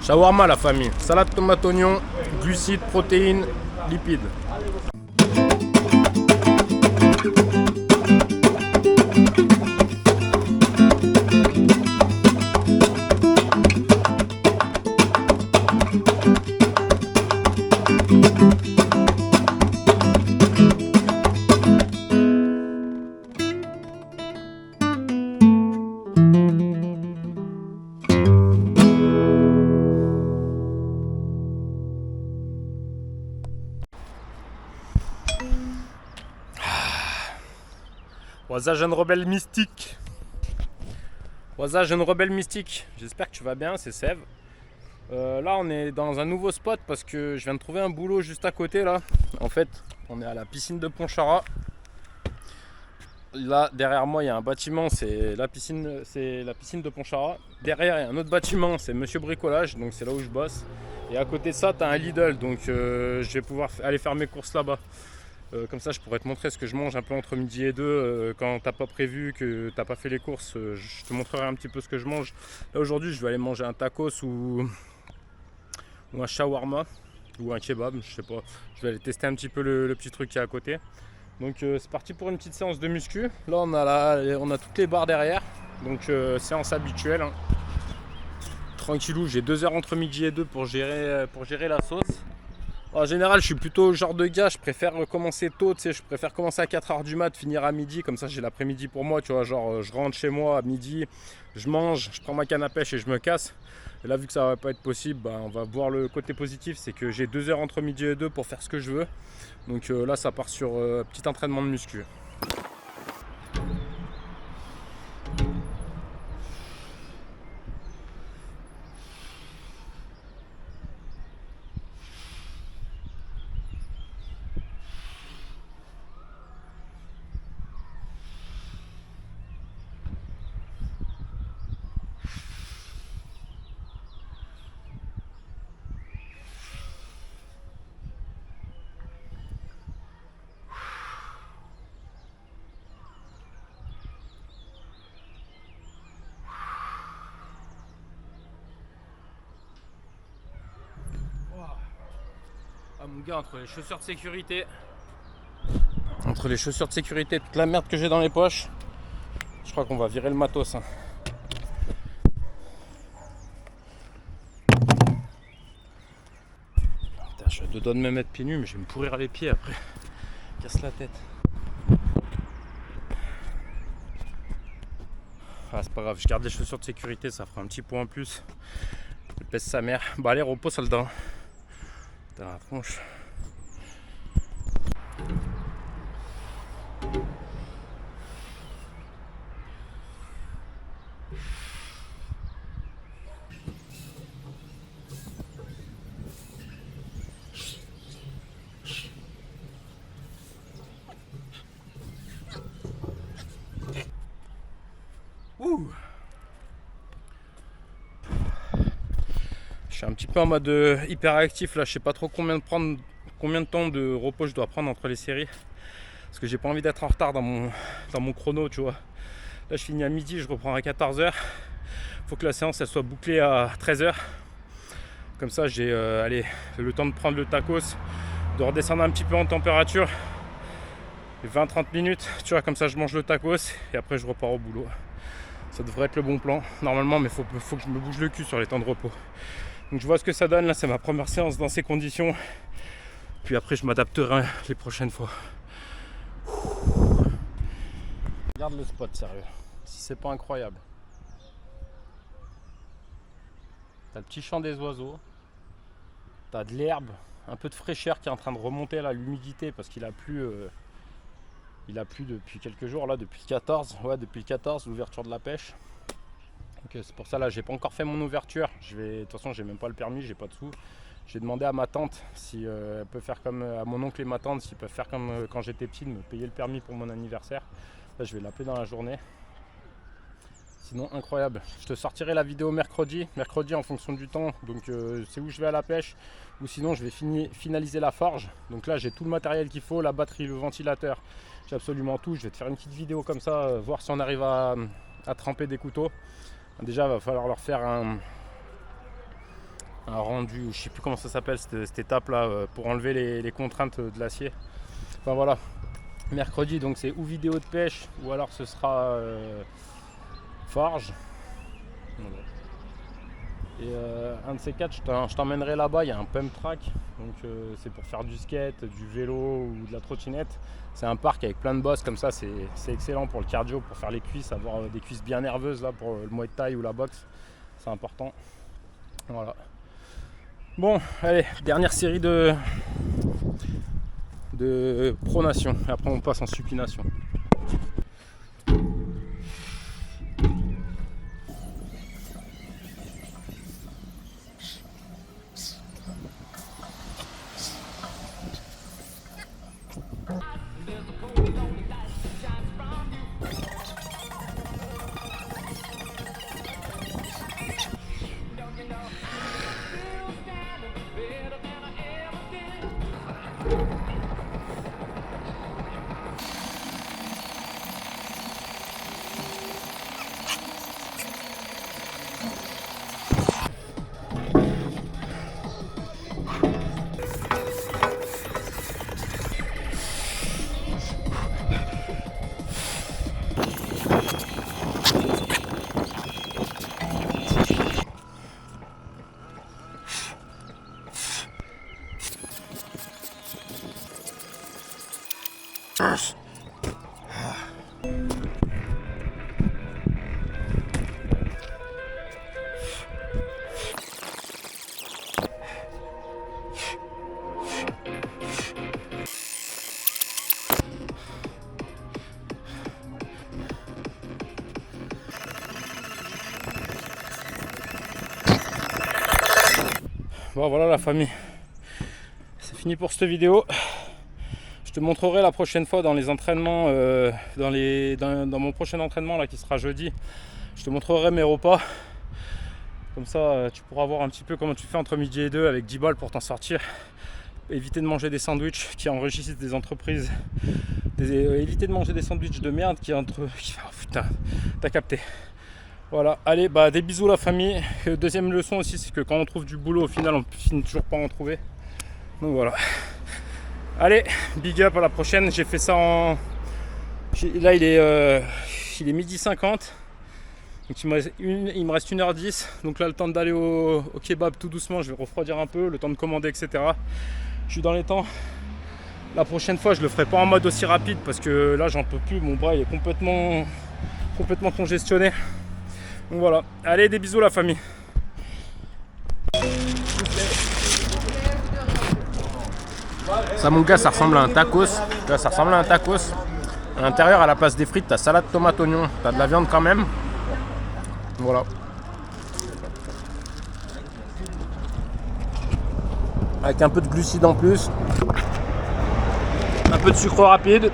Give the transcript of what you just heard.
Shawarma la famille, salade tomate oignon, glucides, protéines, lipides. Waza jeune rebelle mystique. Waza jeune rebelle mystique. J'espère que tu vas bien, c'est Sève. Là on est dans un nouveau spot parce que je viens de trouver un boulot juste à côté là. En fait on est à la piscine de Pontcharrat. Là derrière moi il y a un bâtiment, c'est la piscine de Pontcharrat. Derrière il y a un autre bâtiment, c'est Monsieur Bricolage, donc c'est là où je bosse. Et à côté de ça tu as un Lidl, donc je vais pouvoir aller faire mes courses là-bas. Comme ça je pourrais te montrer ce que je mange un peu entre midi et deux quand t'as pas prévu, que t'as pas fait les courses, je te montrerai un petit peu ce que je mange. Là aujourd'hui je vais aller manger un tacos ou un shawarma ou un kebab, je sais pas. Je vais aller tester un petit peu le petit truc qui est à côté. Donc c'est parti pour une petite séance de muscu. Là on a toutes les barres derrière, donc séance habituelle hein. Tranquillou, j'ai 2 heures entre midi et 2 pour gérer la sauce. En général, je suis plutôt le genre de gars, je préfère commencer tôt, tu sais, je préfère commencer à 4h du mat, finir à midi, comme ça j'ai l'après-midi pour moi, tu vois, genre je rentre chez moi à midi, je mange, je prends ma canne à pêche et je me casse. Et là, vu que ça va pas être possible, bah, on va voir le côté positif, c'est que j'ai 2 heures entre midi et 2 pour faire ce que je veux. Donc là, ça part sur petit entraînement de muscu. Ah mon gars, entre les chaussures de sécurité, toute la merde que j'ai dans les poches, je crois qu'on va virer le matos hein. Putain, je te donne de me mettre pieds nus mais je vais me pourrir les pieds après. Casse la tête. Ah c'est pas grave, je garde les chaussures de sécurité, ça fera un petit point en plus. Je pèse sa mère. Bah allez, repos soldat. Putain la tronche. Ouh. Je suis un petit peu en mode hyperactif là, je sais pas trop combien de temps de repos je dois prendre entre les séries. Parce que j'ai pas envie d'être en retard dans mon chrono, tu vois. Là je finis à midi, je reprends à 14h. Faut que la séance elle soit bouclée à 13h. Comme ça j'ai le temps de prendre le tacos, de redescendre un petit peu en température. 20-30 minutes, tu vois, comme ça je mange le tacos et après je repars au boulot. Ça devrait être le bon plan normalement, mais faut que je me bouge le cul sur les temps de repos. Donc je vois ce que ça donne, là c'est ma première séance dans ces conditions. Puis après je m'adapterai les prochaines fois. Regarde le spot, sérieux, si c'est pas incroyable. T'as le petit chant des oiseaux, t'as de l'herbe, un peu de fraîcheur qui est en train de remonter là, l'humidité parce qu'il a plu. Il a plu depuis quelques jours là, depuis le 14, l'ouverture de la pêche. Donc c'est pour ça là, j'ai pas encore fait mon ouverture. De toute façon, j'ai même pas le permis, j'ai pas de sous. J'ai demandé à ma tante si elle peut faire comme à mon oncle et ma tante, s'ils peuvent faire comme quand j'étais petit, de me payer le permis pour mon anniversaire. Là, je vais l'appeler dans la journée. Sinon, incroyable. Je te sortirai la vidéo mercredi en fonction du temps. Donc c'est où je vais à la pêche. Ou sinon, je vais finaliser la forge. Donc là, j'ai tout le matériel qu'il faut, la batterie, le ventilateur. J'ai absolument tout. Je vais te faire une petite vidéo comme ça, voir si on arrive à tremper des couteaux. Déjà, il va falloir leur faire un rendu, ou je sais plus comment ça s'appelle cette étape là, pour enlever les contraintes de l'acier. Enfin voilà, mercredi donc c'est ou vidéo de pêche ou alors ce sera forge. Et un de ces quatre, je t'emmènerai là-bas, il y a un pump track, donc c'est pour faire du skate, du vélo ou de la trottinette. C'est un parc avec plein de bosses comme ça, c'est excellent pour le cardio, pour faire les cuisses, avoir des cuisses bien nerveuses là pour le muay thai ou la boxe, c'est important. Voilà. Bon, allez, dernière série de pronation, et après on passe en supination. Bon voilà la famille, c'est fini pour cette vidéo. Je te montrerai la prochaine fois dans les entraînements, dans mon prochain entraînement là qui sera jeudi. Je te montrerai mes repas. Comme ça tu pourras voir un petit peu comment tu fais entre midi et 2 avec 10 balles pour t'en sortir. Éviter de manger des sandwichs qui enrichissent des entreprises. Éviter de manger des sandwichs de merde oh putain, t'as capté. Voilà, allez, bah des bisous la famille. Deuxième leçon aussi, c'est que quand on trouve du boulot, au final, on finit toujours pas en trouver. Donc voilà. Allez, big up, à la prochaine. J'ai fait ça en... Là, il est midi 50. Donc il me reste 1h10. Donc là, le temps d'aller au kebab tout doucement. Je vais refroidir un peu, le temps de commander, etc. Je suis dans les temps. La prochaine fois, je le ferai pas en mode aussi rapide parce que là, j'en peux plus. Mon bras, il est complètement congestionné. Donc voilà, allez des bisous la famille. Ça mon gars, ça ressemble à un tacos. Là, ça ressemble à un tacos. À l'intérieur, à la place des frites, t'as salade tomate oignon. T'as de la viande quand même. Voilà. Avec un peu de glucides en plus. Un peu de sucre rapide.